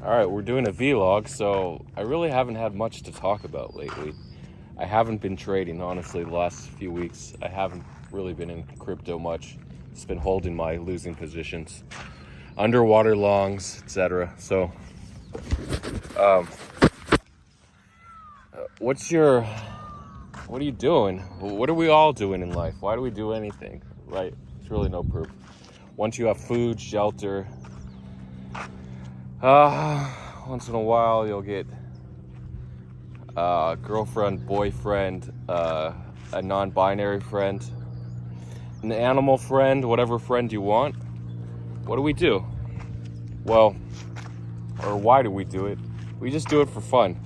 All right, we're doing a vlog, so I really haven't had much to talk about lately. I haven't been trading, honestly, the last few weeks. I haven't really been in crypto much. Just been holding my losing positions, underwater longs, etc. So, what are you doing? What are we all doing in life? Why do we do anything, right? It's really no proof. Once you have food, shelter, once in a while you'll get girlfriend, boyfriend, a non-binary friend, an animal friend, whatever friend you want. What do? Well, or why do we do it? We just do it for fun,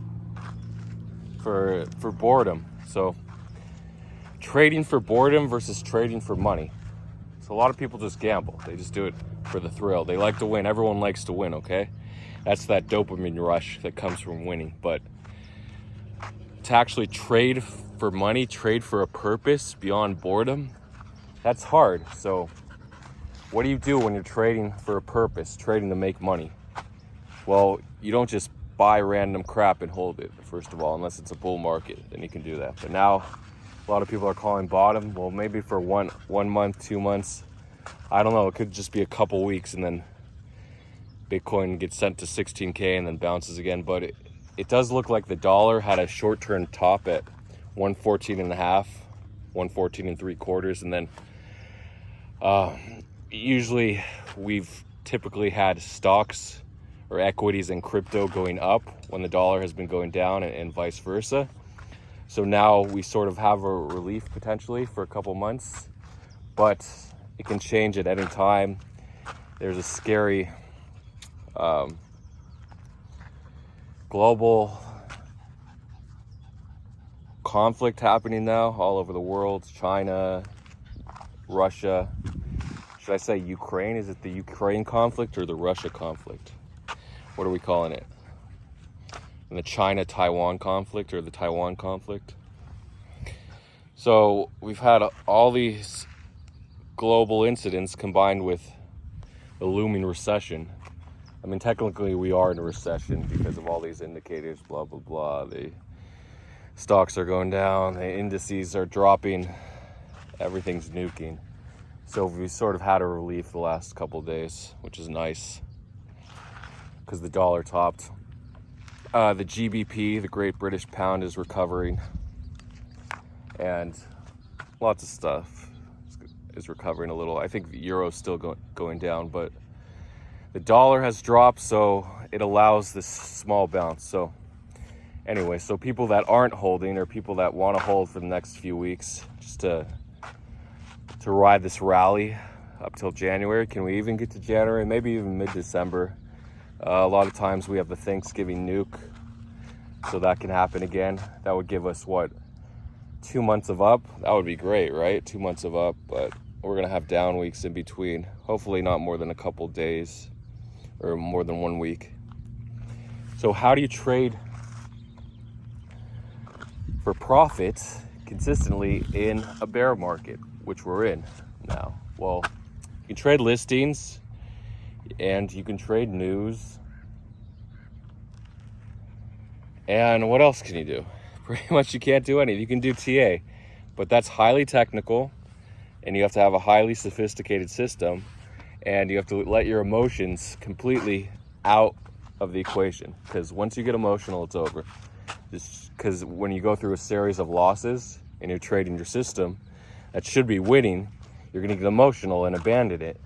for boredom. So trading for boredom versus trading for money. So a lot of people just gamble. They just do it for the thrill. They like to win. Everyone likes to win, okay? That's that dopamine rush that comes from winning. But to actually trade for money, trade for a purpose beyond boredom, that's hard. So what do you do when you're trading for a purpose, trading to make money? Well, you don't just buy random crap and hold it, first of all, unless it's a bull market, then you can do that. But now a lot of people are calling bottom. Well, maybe for one month, 2 months, I don't know, it could just be a couple weeks and then Bitcoin gets sent to 16K and then bounces again. But it does look like the dollar had a short-term top at 114 and a half, 114 and 3/4, and then usually we've typically had stocks or equities and crypto going up when the dollar has been going down, and vice versa. So now we sort of have a relief potentially for a couple months, but it can change at any time. There's a scary global conflict happening now all over the world. China, Russia. Should I say Ukraine? Is it the Ukraine conflict or the Russia conflict? What are we calling it? And the China-Taiwan conflict or the Taiwan conflict? So we've had all these global incidents combined with the looming recession. I mean, technically we are in a recession because of all these indicators, blah, blah, blah. The stocks are going down, the indices are dropping, everything's nuking. So we sort of had a relief the last couple of days, which is nice because the dollar topped. The GBP, the Great British Pound, is recovering, and lots of stuff is recovering a little. I think the euro is still going down, but the dollar has dropped, so it allows this small bounce. So anyway, so people that aren't holding or people that want to hold for the next few weeks, just to ride this rally up till January. Can we even get to January? Maybe even mid-December. A lot of times we have the Thanksgiving nuke, so that can happen again. That would give us, 2 months of up? That would be great, right? 2 months of up, but we're going to have down weeks in between. Hopefully not more than a couple days or more than 1 week. So how do you trade for profit consistently in a bear market, which we're in now? Well, you can trade listings, and you can trade news. And what else can you do? Pretty much you can't do anything. You can do TA, but that's highly technical, and you have to have a highly sophisticated system, and you have to let your emotions completely out of the equation, because once you get emotional, it's over. Just because when you go through a series of losses and you're trading your system that should be winning, you're going to get emotional and abandon it,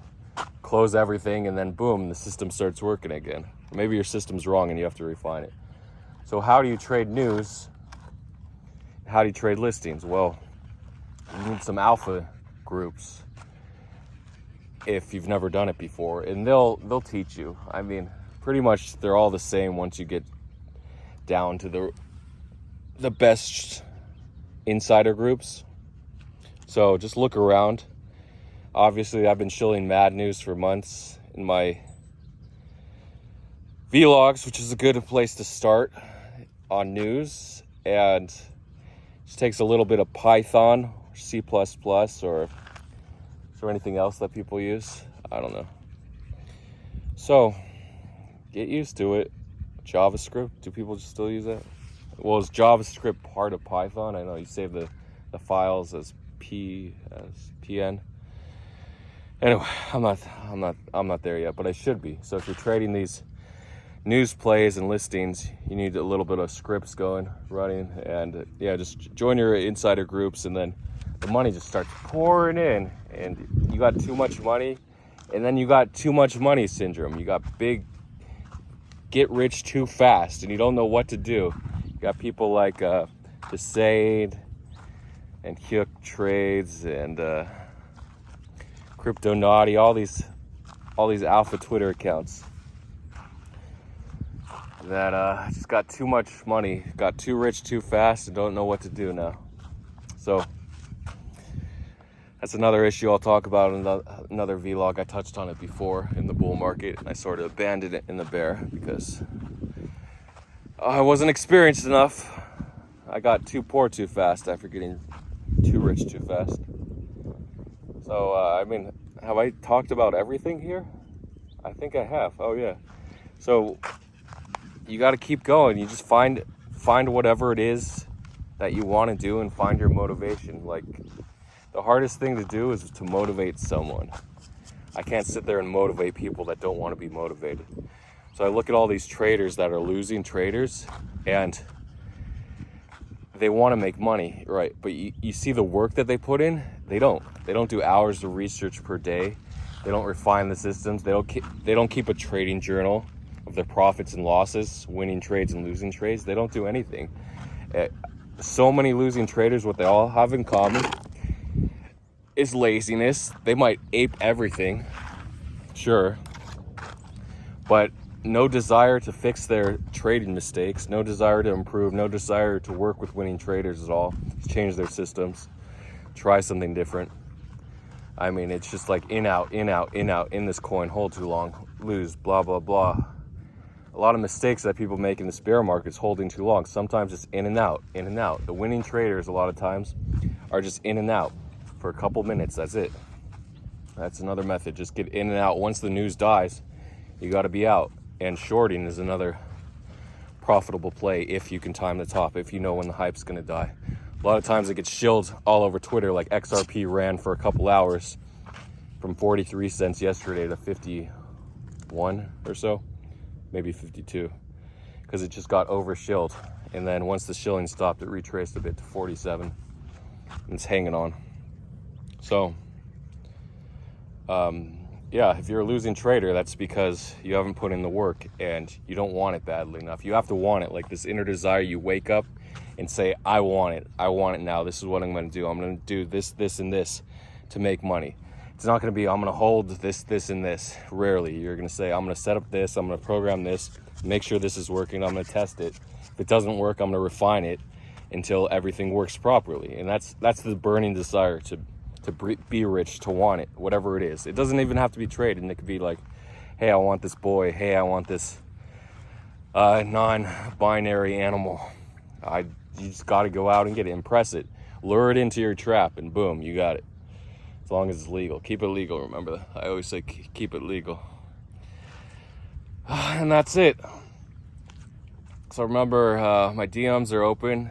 close everything, and then boom, the system starts working again. Maybe your system's wrong and you have to refine it. So how do you trade news? How do you trade listings? Well, you need some alpha groups if you've never done it before, and they'll teach you. I mean, pretty much they're all the same once you get down to the best insider groups. So just look around. Obviously, I've been shilling Mad News for months in my vlogs, which is a good place to start on news. And it just takes a little bit of Python, or C++, or is there anything else that people use? I don't know. So get used to it. JavaScript? Do people still use that? Well, is JavaScript part of Python? I know you save the files as PN. Anyway, I'm not there yet, but I should be. So if you're trading these news plays and listings, you need a little bit of scripts running, and yeah, just join your insider groups, and then the money just starts pouring in, and you got too much money, and then you got too much money syndrome. You got big get rich too fast, and you don't know what to do. You got people like Desade and Hyuk Trades and Crypto Naughty, all these alpha Twitter accounts that just got too much money, got too rich too fast, and don't know what to do now. So that's another issue I'll talk about in another vlog. I touched on it before in the bull market, and I sort of abandoned it in the bear because I wasn't experienced enough. I got too poor too fast after getting too rich too fast. So, I mean, have I talked about everything here? I think I have. Oh, yeah. So you got to keep going. You just find whatever it is that you want to do and find your motivation. Like, the hardest thing to do is to motivate someone. I can't sit there and motivate people that don't want to be motivated. So I look at all these traders that are losing traders, and they want to make money, right? But you see the work that they put in. They don't do hours of research per day. They don't refine the systems. They don't keep a trading journal of their profits and losses, winning trades and losing trades. They don't do anything. So many losing traders, what they all have in common is laziness. They might ape everything, sure, but no desire to fix their trading mistakes, no desire to improve, no desire to work with winning traders at all, change their systems, try something different. I mean, it's just like in, out, in this coin, hold too long, lose, blah, blah, blah. A lot of mistakes that people make in this bear market is holding too long. Sometimes it's in and out, in and out. The winning traders, a lot of times, are just in and out for a couple minutes. That's it. That's another method. Just get in and out. Once the news dies, you got to be out. And shorting is another profitable play if you can time the top, if you know when the hype's going to die. A lot of times it gets shilled all over Twitter, like XRP ran for a couple hours from 43 cents yesterday to 51 or so, maybe 52, because it just got over shilled. And then once the shilling stopped, it retraced a bit to 47, and it's hanging on. So, yeah, if you're a losing trader, that's because you haven't put in the work and you don't want it badly enough. You have to want it, like this inner desire. You wake up and say, I want it now. This is what I'm going to do. I'm going to do this, this, and this to make money. It's not going to be, I'm going to hold this, this, and this. Rarely. You're going to say, I'm going to set up this, I'm going to program this, make sure this is working, I'm going to test it. If it doesn't work, I'm going to refine it until everything works properly. And that's the burning desire to be rich, to want it, whatever it is. It doesn't even have to be traded. It could be like, hey, I want this boy. Hey, I want this non-binary animal. You just got to go out and get it, impress it, lure it into your trap, and boom, you got it. As long as it's legal. Keep it legal, remember that. I always say keep it legal. And that's it. So remember, my DMs are open,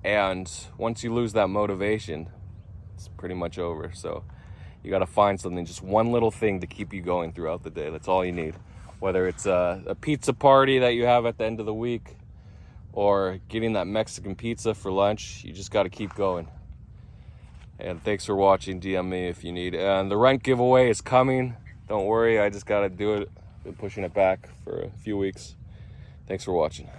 and once you lose that motivation, it's pretty much over. So you got to find something, just one little thing to keep you going throughout the day. That's all you need. Whether it's a pizza party that you have at the end of the week or getting that Mexican pizza for lunch, you just got to keep going. And thanks for watching. DM me if you need. And the rent giveaway is coming. Don't worry, I just got to do it. Been pushing it back for a few weeks. Thanks for watching.